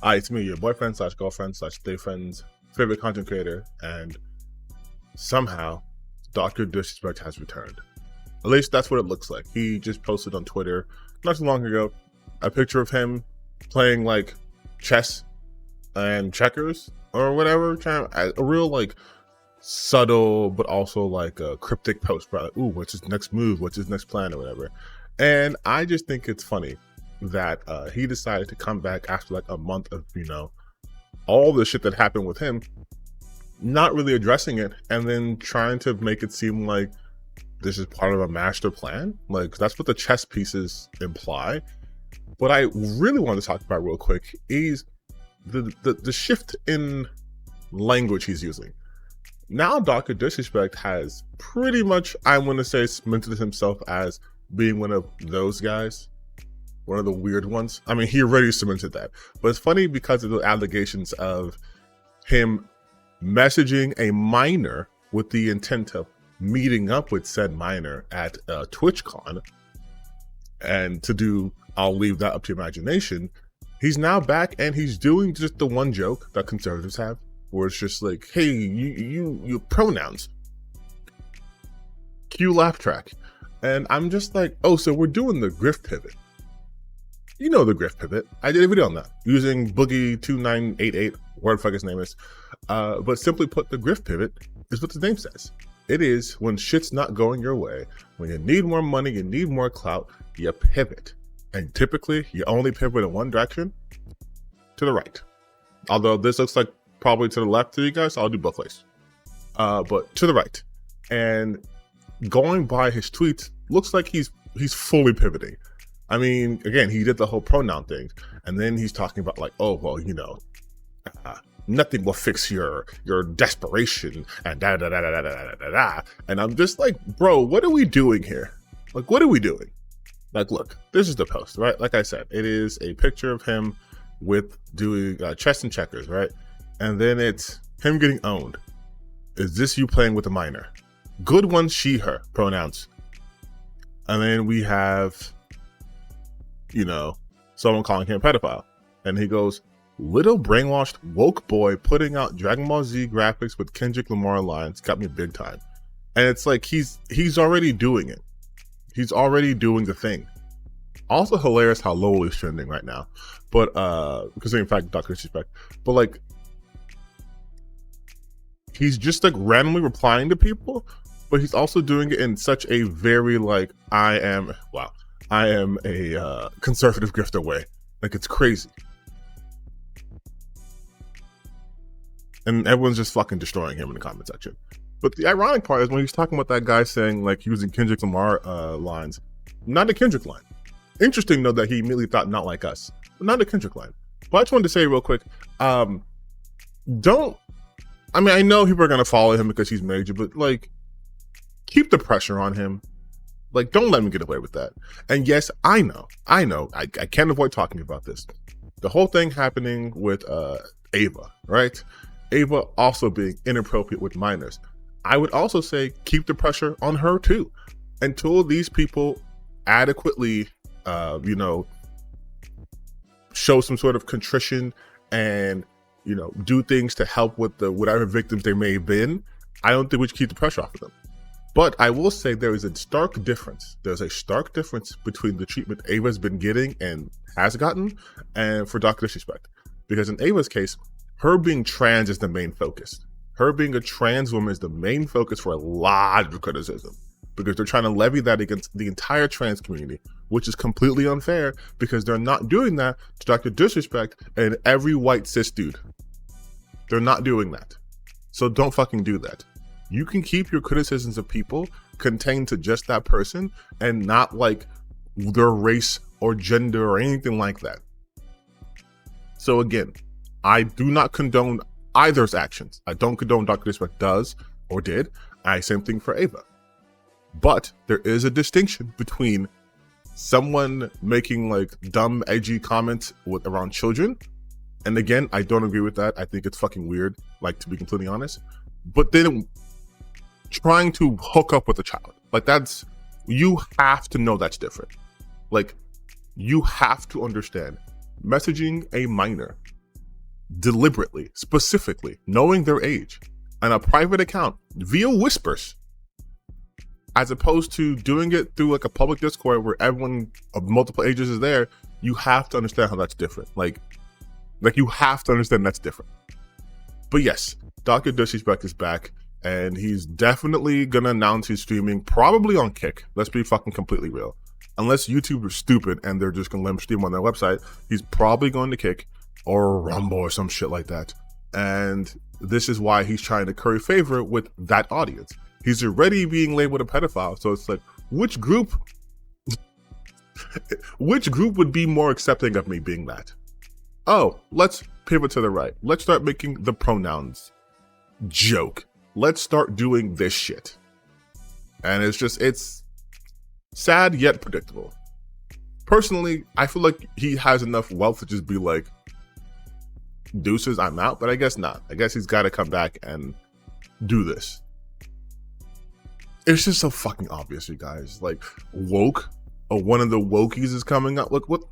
Hi, it's me, your boyfriend slash girlfriend slash day friend's favorite content creator, and somehow Dr. Disrespect has returned. At least that's what it looks like. He just posted on Twitter not too long ago a picture of him playing like chess and checkers or whatever, a real like subtle but also like a cryptic post, bro. Like, ooh, what's his next move? What's his next plan or whatever? And I just think it's funny that he decided to come back after like a month of all the shit that happened with him, not really addressing it, and then trying to make it seem like this is part of a master plan. Like, that's what the chess pieces imply. What I really want to talk about real quick is the shift in language he's using. Now Dr. Disrespect has pretty much, I want to say, cemented himself as being one of those guys, one of the weird ones. I mean, he already cemented that. But it's funny because of the allegations of him messaging a minor with the intent of meeting up with said minor at TwitchCon. And to do, I'll leave that up to your imagination. He's now back and he's doing just the one joke that conservatives have, where it's just like, hey, you pronouns. Cue laugh track. And I'm just like, oh, so we're doing the grift pivot. You know the grift pivot. I did a video on that using Boogie2988, whatever the fuck his name is. But simply put, the grift pivot is what the name says. It is when shit's not going your way, when you need more money, you need more clout, you pivot. And typically, you only pivot in one direction, to the right. Although this looks like probably to the left to you guys, I'll do both ways. But to the right. And going by his tweets, looks like he's fully pivoting. I mean, again, he did the whole pronoun thing, and then he's talking about like, oh, well, nothing will fix your desperation and da da da da da da da da. And I'm just like, bro, what are we doing here? Like, what are we doing? Like, look, this is the post, right? Like I said, it is a picture of him with doing chess and checkers, right? And then it's him getting owned. Is this you playing with a minor? Good one, she, her, pronouns. And then we have, someone calling him a pedophile. And he goes, little brainwashed woke boy putting out Dragon Ball Z graphics with Kendrick Lamar lines got me big time. And it's like, he's already doing it. He's already doing the thing. Also hilarious how Lowell is trending right now. But, because in fact, Dr. Disrespect. But like, he's just like randomly replying to people, but he's also doing it in such a very like, I am a conservative grifter way. Like, it's crazy. And everyone's just fucking destroying him in the comment section. But the ironic part is when he's talking about that guy saying like using Kendrick Lamar lines, not a Kendrick line. Interesting though that he immediately thought not like us, but not a Kendrick line. But I just wanted to say real quick, I know people are gonna follow him because he's major, but like, keep the pressure on him. Like, don't let him get away with that. And yes, I know, I can't avoid talking about this. The whole thing happening with Ava, right? Ava also being inappropriate with minors. I would also say keep the pressure on her too, until these people adequately, show some sort of contrition and, do things to help with the whatever victims they may have been. I don't think we should keep the pressure off of them. But I will say there is a stark difference. There's a stark difference between the treatment Ava's been getting and has gotten, and for Dr. Disrespect. Because in Ava's case, her being trans is the main focus. Her being a trans woman is the main focus for a lot of criticism, because they're trying to levy that against the entire trans community, which is completely unfair because they're not doing that to Dr. Disrespect and every white cis dude. They're not doing that. So don't fucking do that. You can keep your criticisms of people contained to just that person and not like their race or gender or anything like that. So again, I do not condone either's actions. I don't condone Dr. Disrespect does or did. Same thing for Ava. But there is a distinction between someone making like dumb, edgy comments around children. And again, I don't agree with that. I think it's fucking weird, like, to be completely honest. But then trying to hook up with a child, like, you have to know that's different. Like, you have to understand messaging a minor deliberately, specifically, knowing their age, on a private account via whispers, as opposed to doing it through like a public Discord where everyone of multiple ages is there. You have to understand how that's different. Like you have to understand that's different. But yes, Dr. Disrespect is back, and he's definitely gonna announce he's streaming, probably on Kick. Let's be fucking completely real. Unless YouTube is stupid and they're just gonna let him stream on their website, he's probably going to Kick or Rumble or some shit like that. And this is why he's trying to curry favor with that audience. He's already being labeled a pedophile, so it's like, which group would be more accepting of me being that? Oh, let's pivot to the right. Let's start making the pronouns joke. Let's start doing this shit. And it's sad yet predictable. Personally, I feel like he has enough wealth to just be like, deuces, I'm out, but I guess not. I guess he's got to come back and do this. It's just so fucking obvious, you guys. Like, woke, or one of the wokies is coming up. Look, what?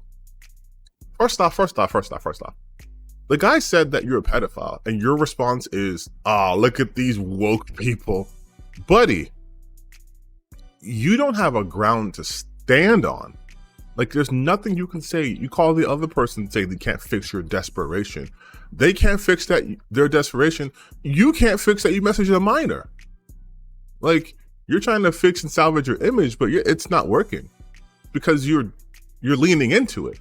First off. The guy said that you're a pedophile, and your response is, look at these woke people. Buddy, you don't have a ground to stand on. Like, there's nothing you can say. You call the other person and say they can't fix your desperation. They can't fix that, their desperation. You can't fix that you message a minor. Like, you're trying to fix and salvage your image, but it's not working because you're leaning into it.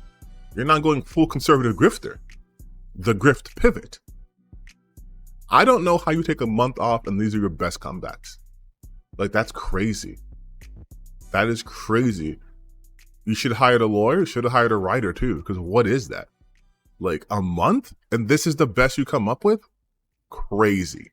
You're not going full conservative grifter. The grift pivot. I don't know how you take a month off and these are your best comebacks. Like, that's crazy. That is crazy. You should hire a lawyer. You should have hired a writer too, because what is that? Like, a month? And this is the best you come up with? Crazy.